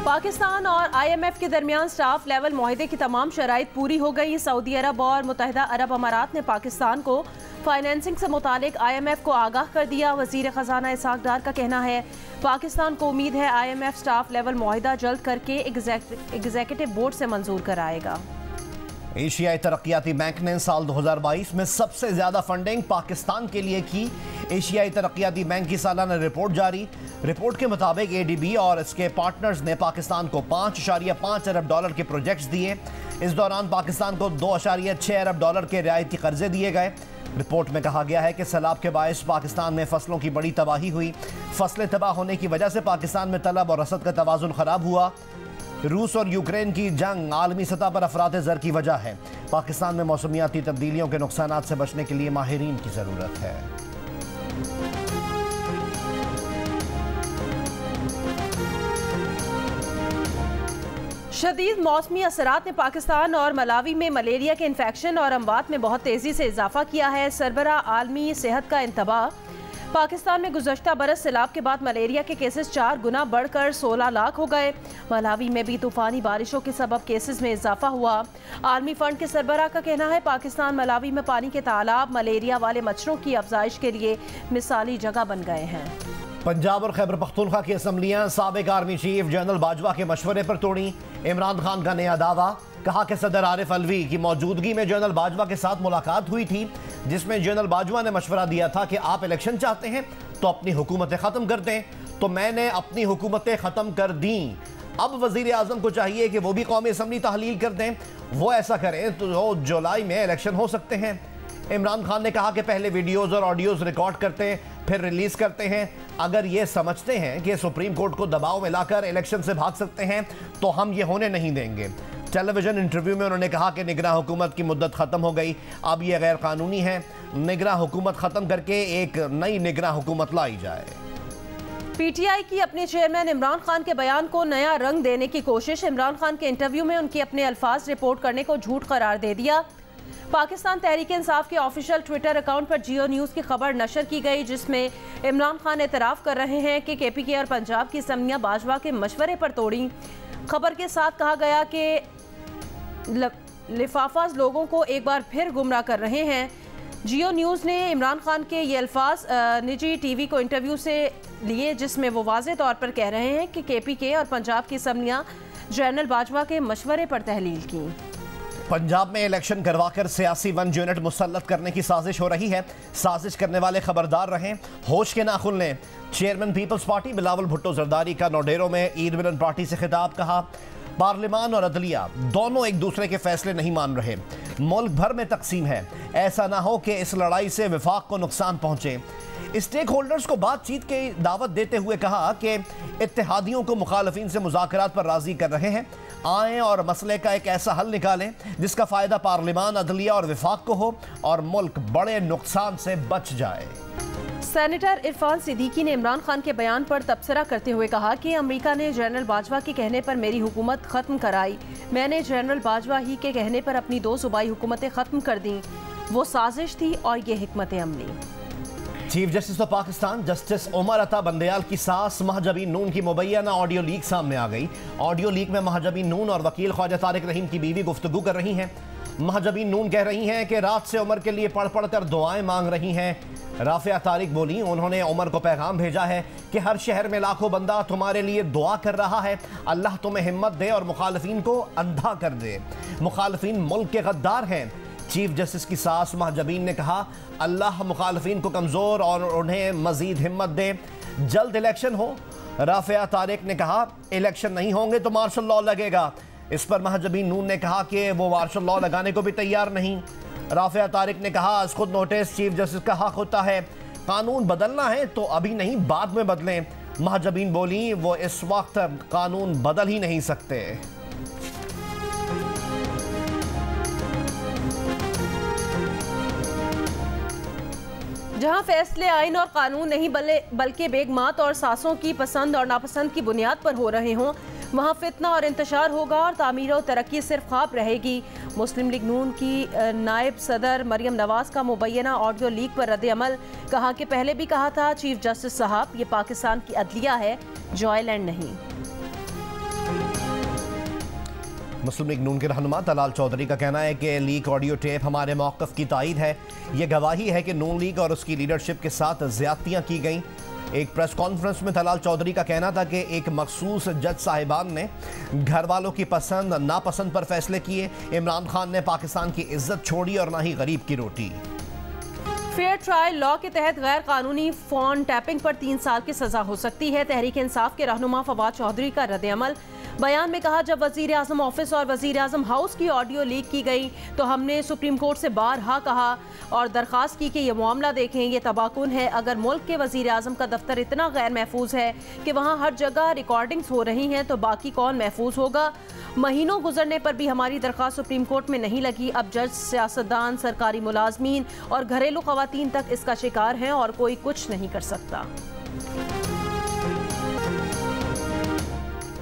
पाकिस्तान और IMF के दरमियान स्टाफ लेवल मुआहदे की तमाम शराइत पूरी हो गई। सऊदी अरब और मुत्तहिदा अरब अमारात ने पाकिस्तान को फाइनेंसिंग से मुतालिक IMF को आगाह कर दिया। वजीर खजाना इसाक डार का कहना है पाकिस्तान को उम्मीद है IMF स्टाफ लेवल मुआहदा जल्द करके एग्जीक्यूटिव बोर्ड से मंजूर कराएगा। एशियाई तरक्याती बैंक ने साल 2022 में सबसे ज्यादा फंडिंग पाकिस्तान के लिए की। एशियाई तरक्याती बैंक की सालाना रिपोर्ट जारी। रिपोर्ट के मुताबिक ADB और इसके पार्टनर्स ने पाकिस्तान को $5.5 अरब के प्रोजेक्ट्स दिए। इस दौरान पाकिस्तान को $2.6 अरब के रियायती कर्जे दिए गए। रिपोर्ट में कहा गया है कि सैलाब के बायस पाकिस्तान में फसलों की बड़ी तबाही हुई। फसलें तबाह होने की वजह से पाकिस्तान में तलब और रसद का तवाज़ुन खराब हुआ। रूस और यूक्रेन की जंग आलमी सतह पर अफरात ज़र की वजह है। पाकिस्तान में मौसमियाती तब्दीलियों के नुकसानात से बचने के लिए माहिरीन की ज़रूरत है। शदीद मौसमी असरात ने पाकिस्तान और मलावी में मलेरिया के इन्फेक्शन और अमवात में बहुत तेज़ी से इजाफा किया है। सरबरा आलमी सेहत का इंतबाह पाकिस्तान में गुज़श्ता बरस सैलाब के बाद मलेरिया के केसेस 4 गुना बढ़कर 16 लाख हो गए। मलावी में भी तूफ़ानी बारिशों के सबब केसेस में इजाफा हुआ। आलमी फंड के सरबराह का कहना है पाकिस्तान मलावी में पानी के तालाब मलेरिया वाले मच्छरों की अफजाइश के लिए मिसाली जगह बन गए हैं। पंजाब और खैबर पख्तूनख्वा की असम्बलियां साबिक आर्मी चीफ जनरल बाजवा के मशवरे पर तोड़ी। इमरान खान का नया दावा, कहा कि सदर आरिफ अलवी की मौजूदगी में जनरल बाजवा के साथ मुलाकात हुई थी जिसमें जनरल बाजवा ने मशवरा दिया था कि आप इलेक्शन चाहते हैं तो अपनी हुकूमतें ख़त्म कर दें, तो मैंने अपनी हुकूमतें ख़त्म कर दी। अब वज़ीर आज़म को चाहिए कि वो भी कौमी असम्बली तहलील कर दें। वो ऐसा करें तो जुलाई में इलेक्शन हो सकते हैं। इमरान खान ने कहा कि पहले वीडियोज़ और ऑडियोज़ रिकॉर्ड करते हैं फिर रिलीज़ करते हैं। अगर ये समझते हैं कि सुप्रीम कोर्ट को दबाव में लाकर इलेक्शन से भाग सकते हैं तो हम ये होने नहीं देंगे। टेलीविजन इंटरव्यू में उन्होंने कहा कि निगरान हुकूमत की मुद्दत ख़त्म हो गई, अब ये गैर कानूनी है। निगरान हुकूमत ख़त्म करके एक नई निगरान हुकूमत लाई जाए। PTI की अपने चेयरमैन इमरान खान के बयान को नया रंग देने की कोशिश। इमरान खान के इंटरव्यू में उनके अपने अल्फाज रिपोर्ट करने को झूठ करार दे दिया। पाकिस्तान तहरीक इंसाफ के ऑफिशियल ट्विटर अकाउंट पर जियो न्यूज़ की खबर नशर की गई जिसमें इमरान खान एतराफ़ कर रहे हैं कि KPK और पंजाब की असम्बलियां बाजवा के मशवरे पर तोड़ी। खबर के साथ कहा गया कि लिफाफाज लोगों को एक बार फिर गुमराह कर रहे हैं। जियो न्यूज़ ने इमरान खान के ये अल्फाज निजी TV को इंटरव्यू से लिए जिसमें वो वाज़े तौर पर कह रहे हैं कि KPK और पंजाब की असम्बलियां जनरल बाजवा के मशवरे पर तहलील की। पंजाब में इलेक्शन करवाकर सियासी 1 यूनिट मुसल्लत करने की साजिश हो रही है। साजिश करने वाले खबरदार रहें, होश के नाखुन लें। Chairman People's Party Bilawal Bhutto Zardari का नोडेरो में ईद मिलन पार्टी से खिताब। कहा पार्लिमान और अदलिया दोनों एक दूसरे के फैसले नहीं मान रहे, मुल्क भर में तकसीम है। ऐसा ना हो कि इस लड़ाई से विफाक को नुकसान पहुंचे। स्टेक होल्डर्स को बातचीत की दावत देते हुए कहा कि इत्तेहादियों को मुखालफिन से मुज़ाकरात पर राजी कर रहे हैं। आएँ और मसले का एक ऐसा हल निकालें जिसका फ़ायदा पार्लिमान, अदलिया और विफाक को हो और मुल्क बड़े नुकसान से बच जाए। सेनेटर इरफान सिद्दीकी ने इमरान खान के बयान पर तबसरा करते हुए कहा कि अमेरिका ने जनरल बाजवा के कहने पर मेरी हुकूमत ख़त्म कराई। मैंने जनरल बाजवा ही के कहने पर अपनी 2 सूबाई हुकूमतें ख़त्म कर दी। वो साजिश थी और ये हिकमत अमली। Chief justice of Pakistan justice Umar Ata Bandial की सास महजबीन नून की मुबैना ऑडियो लीक सामने आ गई। ऑडियो लीक में महजबीन नून और वकील ख्वाजा तारिक रहीम की बीवी गुफ्तगू कर रही हैं। महजबीन नून कह रही हैं कि रात से उमर के लिए पढ़ पढ़ कर दुआएं मांग रही हैं। राफिया तारिक बोली उन्होंने उमर को पैगाम भेजा है कि हर शहर में लाखों बंदा तुम्हारे लिए दुआ कर रहा है, अल्लाह तुम्हें हिम्मत दे और मुखालफिन को अंधा कर दे। मुखालफिन मुल्क के गद्दार हैं। चीफ जस्टिस की सास महजबीन ने कहा अल्लाह मुखालफिन को कमज़ोर और उन्हें मज़ीद हिम्मत दे, जल्द इलेक्शन हो। राफिया तारिक ने कहा इलेक्शन नहीं होंगे तो मार्शल लॉ लगेगा। इस पर महजबीन नून ने कहा कि वो मार्शल लॉ लगाने को भी तैयार नहीं। राफिया तारिक ने कहा खुद नोटिस चीफ जस्टिस का हक होता है, कानून बदलना है तो अभी नहीं बाद में बदलें। महजबीन बोली वो इस वक्त कानून बदल ही नहीं सकते। जहां फैसले आइन और कानून नहीं बल्कि बेगमात और सासों की पसंद और नापसंद की बुनियाद पर हो रहे हों वहाँ फितना और इंतशार होगा और तामीर और तरक्की सिर्फ ख्वाब रहेगी। मुस्लिम लीग नून की नायब सदर मरियम नवाज का मुबैना ऑडियो लीक पर रद्द अमल। कहा कि पहले भी कहा था चीफ जस्टिस साहब ये पाकिस्तान की अदलिया है, जॉयलैंड नहीं। मुस्लिम लीग नून के रहनुमा तलाल चौधरी का कहना है कि लीक ऑडियो टेप हमारे मौक़िफ़ की तायद है। ये गवाही है कि नून लीग और उसकी लीडरशिप के साथ ज़्यादतियाँ की गईं। एक प्रेस कॉन्फ्रेंस में तलाल चौधरी का कहना था कि एक मखसूस जज साहिबान ने घर वालों की पसंद नापसंद पर फैसले किए। इमरान खान ने पाकिस्तान की इज्जत छोड़ी और ना ही गरीब की रोटी। फेयर ट्रायल लॉ के तहत गैर कानूनी फोन टैपिंग पर 3 साल की सजा हो सकती है। तहरीक इंसाफ के रहनुमा फवाद चौधरी का रद्द-ए-अमल। बयान में कहा, जब वजीर आजम ऑफिस और वजीर आजम हाउस की ऑडियो लीक की गई तो हमने सुप्रीम कोर्ट से बारहा कहा और दरख्वास्त की कि यह मामला देखें, ये तबाहकुन है। अगर मुल्क के वजीर आजम का दफ्तर इतना गैर महफूज है कि वहाँ हर जगह रिकॉर्डिंग्स हो रही हैं तो बाकी कौन महफूज होगा। महीनों गुजरने पर भी हमारी दरख्वास्त सुप्रीम कोर्ट में नहीं लगी। अब जज, सियासतदान, सरकारी मुलाजमीन और घरेलू खवातीन तक इसका शिकार हैं और कोई कुछ नहीं कर सकता।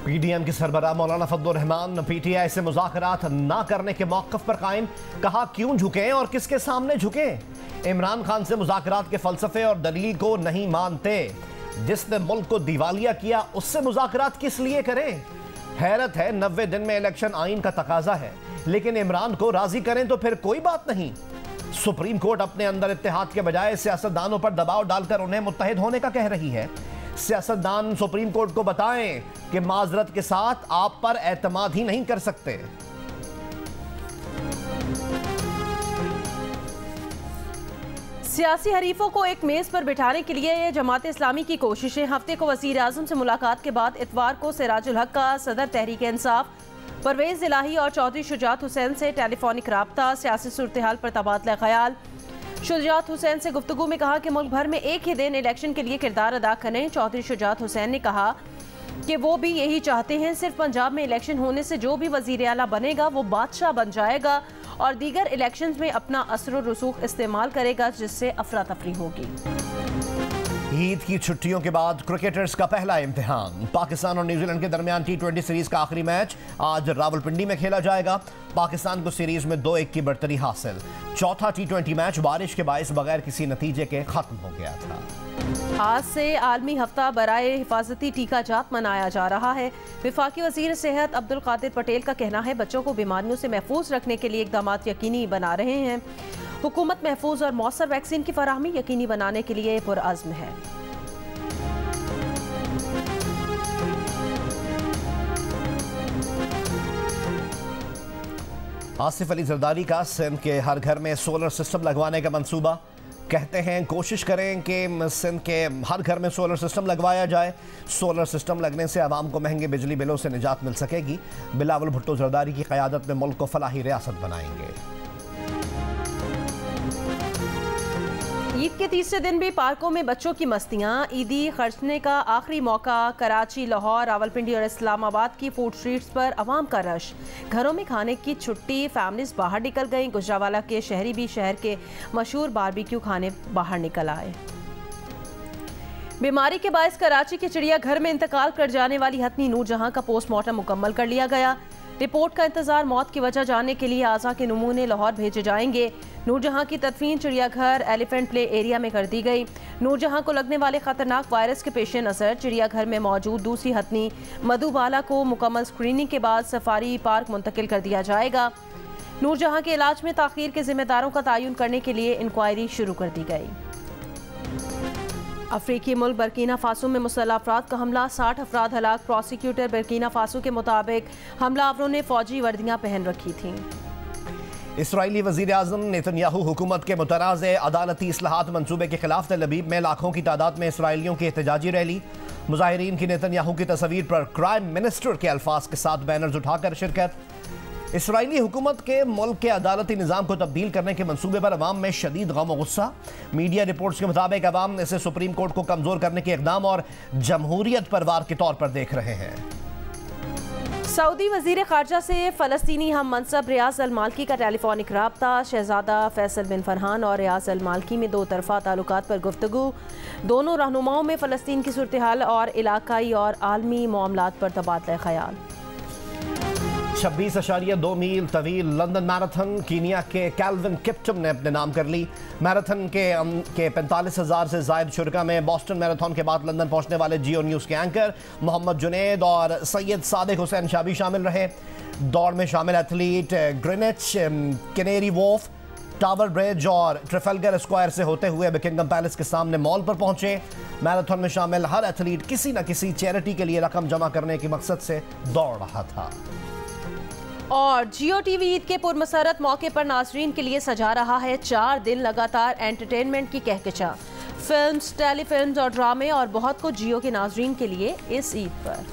पीडीएम की सरबराह मौलाना फजलुर रहमान पीटीआई से मुज़ाकरात ना करने के मौक़िफ़ पर कायम। कहा, क्यों झुके और किसके सामने झुके। इमरान खान से मुज़ाकरात के फलसफे और दलील को नहीं मानते। जिसने मुल्क को दिवालिया किया उससे मुज़ाकरात किस लिए करें। हैरत है, 90 दिन में इलेक्शन आइन का तकाजा है, लेकिन इमरान को राजी करें तो फिर कोई बात नहीं। सुप्रीम कोर्ट अपने अंदर इत्तेहाद के बजाय सियासतदानों पर दबाव डालकर उन्हें मुत्तहिद होने का कह रही है। सियासतदान सुप्रीम कोर्ट को बताएं कि माजरत के साथ आप पर एतमाद ही नहीं कर सकते। सियासी हरीफों को एक मेज पर बिठाने के लिए जमात इस्लामी की कोशिशें। हफ्ते को वजीर आजम से मुलाकात के बाद इतवार को सिराजुल हक का सदर तहरीक इंसाफ परवेज इलाही और चौधरी शुजात हुसैन से टेलीफोनिक राब्ता। सियासी सूरत-ए-हाल पर तबादला ख्याल। शुजात हुसैन से गुफ्तगू में कहा कि मुल्क भर में एक ही दिन इलेक्शन के लिए किरदार अदा करें। चौधरी शुजात हुसैन ने कहा कि वो भी यही चाहते हैं। सिर्फ पंजाब में इलेक्शन होने से जो भी वजीर आला बनेगा वो बादशाह बन जाएगा और दीगर इलेक्शंस में अपना असर और रसूख इस्तेमाल करेगा, जिससे अफरा तफरी होगी। ईद की छुट्टियों के बाद क्रिकेटर्स का पहला इम्तिहान। पाकिस्तान और न्यूजीलैंड के दरमियान T20 सीरीज का आखिरी मैच आज रावलपिंडी में खेला जाएगा। पाकिस्तान को सीरीज में 2-1 की बढ़तरी हासिल। चौथा T20 मैच बारिश के बायस बगैर किसी नतीजे के खत्म हो गया था। आज से आलमी हफ्ता बराए हिफाजती टीका जात मनाया जा रहा है। वफाकी वजीर सेहत अब्दुल कादिर पटेल का कहना है, बच्चों को बीमारियों से महफूज रखने के लिए इकदाम यकीनी बना रहे हैं। हुकूमत महफूज और मौसर वैक्सीन की फराहमी यकीनी बनाने के लिए पुरअज़्म है। आसिफ अली जरदारी का सिंध के हर घर में सोलर सिस्टम लगवाने का मंसूबा। कहते हैं कोशिश करें कि सिंध के हर घर में सोलर सिस्टम लगवाया जाए। सोलर सिस्टम लगने से आवाम को महंगे बिजली बिलों से निजात मिल सकेगी। बिलावल भुट्टो जरदारी की क़यादत में मुल्क को फलाही रियासत बनाएंगे। ईद के तीसरे दिन भी पार्कों में बच्चों की मस्तियाँ। ईदी खर्चने का आखिरी मौका। कराची, लाहौर, रावलपिंडी और इस्लामाबाद की फूड स्ट्रीट्स पर अवाम का रश। घरों में खाने की छुट्टी, फैमिलीज बाहर निकल गईं। गुजरावाला के शहरी भी शहर के मशहूर बारबेक्यू खाने बाहर निकल आए। बीमारी के बायस कराची के चिड़ियाघर में इंतकाल कर जाने वाली हथनी नूरजहां का पोस्टमार्टम मुकम्मल कर लिया गया। रिपोर्ट का इंतजार। मौत की वजह जानने के लिए आज़ा के नमूने लाहौर भेजे जाएंगे। नूरजहां की तदफीन चिड़ियाघर एलिफेंट प्ले एरिया में कर दी गई। नूरजहां को लगने वाले खतरनाक वायरस के पेश नज़र चिड़ियाघर में मौजूद दूसरी हथनी मधुबाला को मुकम्मल स्क्रीनिंग के बाद सफारी पार्क मुंतकिल कर दिया जाएगा। नूरजहां के इलाज में ताख़ीर के जिम्मेदारों का तयन करने के लिए इंक्वायरी शुरू कर दी गई। अफ्रीकी मुल्क बर्किना फासो में मुसल्लह अफराद का हमला, 60 अफराद हलाक। प्रोसिक्यूटर बर्किना फासो के मुताबिक हमलावरों ने फौजी वर्दियां पहन रखी थीं। इसराइली वज़ीर आज़म नेतन्याहू हुकूमत के मुतनाज़े अदालती इस्लाहात मंसूबे के खिलाफ तेल अवीव में लाखों की तादाद में इसराइलियों की एहतजाजी रैली। मुजाहिरीन की नेतन्याहू की तस्वीर पर क्राइम मिनिस्टर के अल्फाज के साथ बैनर्स उठाकर शिरकत। इसराइली हुकूमत के मुल्क के अदालती निज़ाम को तब्दील करने के मंसूबे पर अवाम में शदीद गम और गुस्सा। मीडिया रिपोर्ट्स के मुताबिक अवाम इसे सुप्रीम कोर्ट को कमज़ोर करने के इक़दाम और जमहूरियत पर वार के तौर पर देख रहे हैं। सऊदी वज़ीर ख़ारजा से फ़लस्तीनी हम मनसब रियाज़ अल माल्की का टेलीफोनिक राब्ता। शहज़ादा फैसल बिन फरहान और रियाज़ अल माल्की में दो तरफ़ा ताल्लुकात पर गुफ्तगू। दोनों रहनुमाओं में फ़लस्तीन की सूरत हाल और इलाकाई और आलमी मामलात पर तबादला ख्याल। 26.2 मील तवील लंदन मैराथन कीनिया के कैल्विन किप्टम ने अपने नाम कर ली। मैराथन के 45,000 से जायद शुरका में बोस्टन मैराथन के बाद लंदन पहुंचने वाले जियो न्यूज़ के एंकर मोहम्मद जुनैद और सैयद सादिक हुसैन शाह भी शामिल रहे। दौड़ में शामिल athlete Greenwich, canary Wharf, tower bridge और ट्रफेलगर स्क्वायर से होते हुए बकिंगम पैलेस के सामने मॉल पर पहुंचे। मैराथन में शामिल हर एथलीट किसी न किसी चैरिटी के लिए रकम जमा करने के मकसद से दौड़ रहा था। और जियो टीवी ईद के पुरमसरत मौके पर नाजरीन के लिए सजा रहा है 4 दिन लगातार एंटरटेनमेंट की कहकशां। फिल्म्स, टेलीफिल्म्स और ड्रामे और बहुत कुछ जियो के नाजरीन के लिए इस ईद पर।